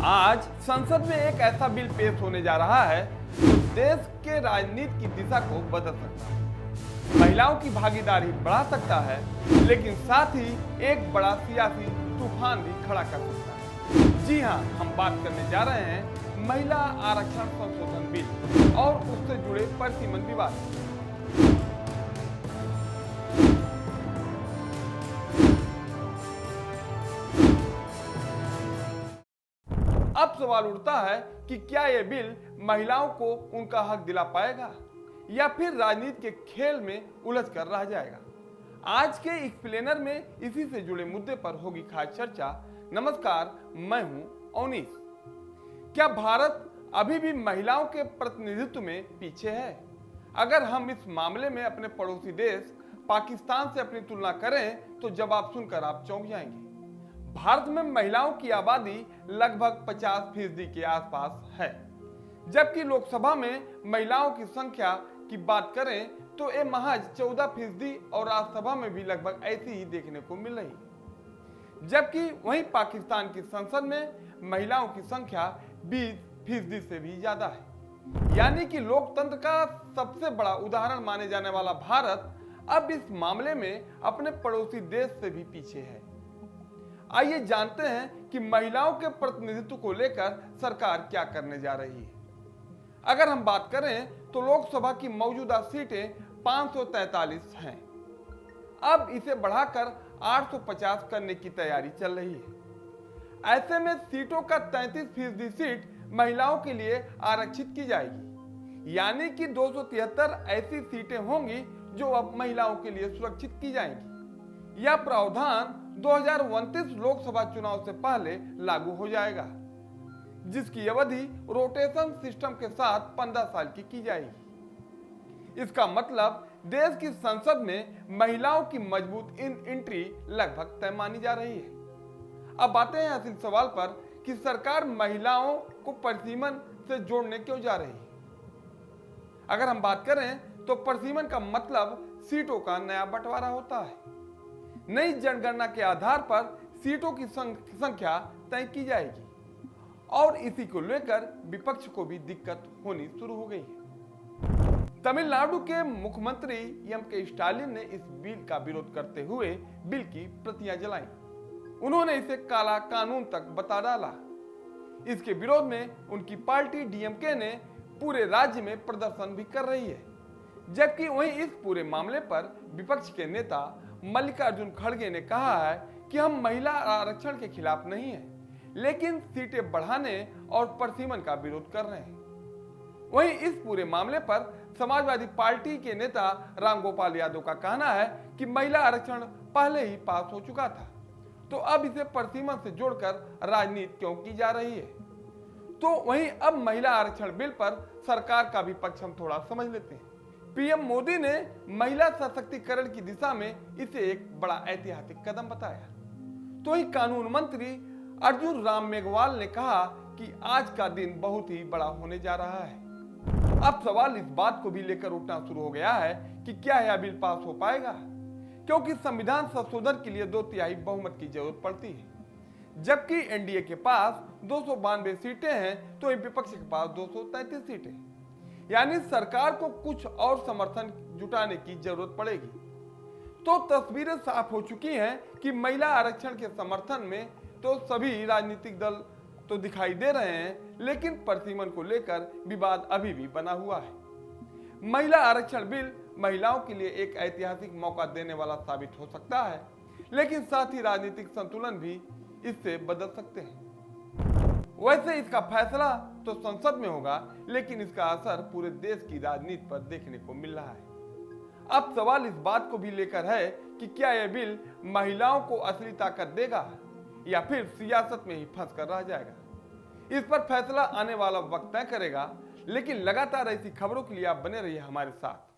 आज संसद में एक ऐसा बिल पेश होने जा रहा है जो देश के राजनीति की दिशा को बदल सकता है, महिलाओं की भागीदारी बढ़ा सकता है, लेकिन साथ ही एक बड़ा सियासी तूफान भी खड़ा कर सकता है। जी हां, हम बात करने जा रहे हैं महिला आरक्षण संशोधन बिल और उससे जुड़े प्रतिमन विवाद। अब सवाल उठता है कि क्या यह बिल महिलाओं को उनका हक दिला पाएगा या फिर राजनीति के खेल में उलझ कर रह जाएगा। आज के एक्सप्लेनर में इसी से जुड़े मुद्दे पर होगी खास चर्चा। नमस्कार, मैं हूं अवनीश। क्या भारत अभी भी महिलाओं के प्रतिनिधित्व में पीछे है? अगर हम इस मामले में अपने पड़ोसी देश पाकिस्तान से अपनी तुलना करें तो जवाब सुनकर आप चौंक जाएंगे। भारत में महिलाओं की आबादी लगभग 50% के आसपास है, जबकि लोकसभा में महिलाओं की संख्या की बात करें तो ये महज 14% और राज्यसभा में भी लगभग ऐसी ही देखने को मिल रही है। जबकि वहीं पाकिस्तान की संसद में महिलाओं की संख्या 20% से भी ज्यादा है। यानी कि लोकतंत्र का सबसे बड़ा उदाहरण माने जाने वाला भारत अब इस मामले में अपने पड़ोसी देश से भी पीछे है। आइए जानते हैं कि महिलाओं के प्रतिनिधित्व को लेकर सरकार क्या करने जा रही है। अगर हम बात करें तो लोकसभा की मौजूदा सीटें 543 हैं। अब इसे बढ़ाकर 850 करने की तैयारी चल रही है। ऐसे में सीटों का 33% सीट महिलाओं के लिए आरक्षित की जाएगी, यानी कि 273 ऐसी सीटें होंगी जो अब महिलाओं के लिए सुरक्षित की जाएंगी। यह प्रावधान 2029 लोकसभा चुनाव से पहले लागू हो जाएगा, जिसकी अवधि रोटेशन सिस्टम के साथ 15 साल की जाएगी। इसका मतलब देश की संसद में महिलाओं की मजबूत एंट्री लगभग तय मानी जा रही है। अब आते हैं असल सवाल पर कि सरकार महिलाओं को परिसीमन से जोड़ने क्यों जा रही है। अगर हम बात करें तो परिसीमन का मतलब सीटों का नया बंटवारा होता है। नई जनगणना के आधार पर सीटों की संख्या तय की जाएगी और इसी को लेकर विपक्ष को भी दिक्कत होनी शुरू हो गई है। तमिलनाडु के मुख्यमंत्री एम.के. स्टालिन ने इस बिल का विरोध करते हुए बिल की प्रतियां जलाई। उन्होंने इसे काला कानून तक बता डाला। इसके विरोध में उनकी पार्टी डीएमके ने पूरे राज्य में प्रदर्शन भी कर रही है। जबकि वहीं इस पूरे मामले पर विपक्ष के नेता मल्लिकार्जुन खड़गे ने कहा है कि हम महिला आरक्षण के खिलाफ नहीं हैं, लेकिन सीटें बढ़ाने और परिसीमन का विरोध कर रहे हैं। वहीं इस पूरे मामले पर समाजवादी पार्टी के नेता रामगोपाल यादव का कहना है कि महिला आरक्षण पहले ही पास हो चुका था, तो अब इसे परिसीमन से जोड़कर राजनीति क्यों की जा रही है। तो वहीं अब महिला आरक्षण बिल पर सरकार का भी पक्ष हम थोड़ा समझ लेते हैं। पीएम मोदी ने महिला सशक्तिकरण की दिशा में इसे एक बड़ा ऐतिहासिक कदम बताया। तो ही कानून मंत्री अर्जुन राम मेघवाल ने कहा कि आज का दिन बहुत ही बड़ा होने जा रहा है। अब सवाल इस बात को भी लेकर उठना शुरू हो गया है कि क्या यह बिल पास हो पाएगा, क्योंकि संविधान संशोधन के लिए 2/3 बहुमत की जरूरत पड़ती है। जबकि एनडीए के पास 292 सीटें हैं तो विपक्ष के पास 233 सीटें, यानी सरकार को कुछ और समर्थन जुटाने की जरूरत पड़ेगी। तो तस्वीरें साफ हो चुकी हैं कि महिला आरक्षण के समर्थन में तो सभी राजनीतिक दल तो दिखाई दे रहे हैं, लेकिन परिसीमन को लेकर विवाद अभी भी बना हुआ है। महिला आरक्षण बिल महिलाओं के लिए एक ऐतिहासिक मौका देने वाला साबित हो सकता है, लेकिन साथ ही राजनीतिक संतुलन भी इससे बदल सकते हैं। वैसे इसका फैसला तो संसद में होगा, लेकिन इसका असर पूरे देश की राजनीति पर देखने को मिल रहा है। अब सवाल इस बात को भी लेकर है कि क्या यह बिल महिलाओं को असली ताकत देगा या फिर सियासत में ही फंस कर रह जाएगा। इस पर फैसला आने वाला वक्त तय करेगा, लेकिन लगातार ऐसी खबरों के लिए आप बने रहिए हमारे साथ।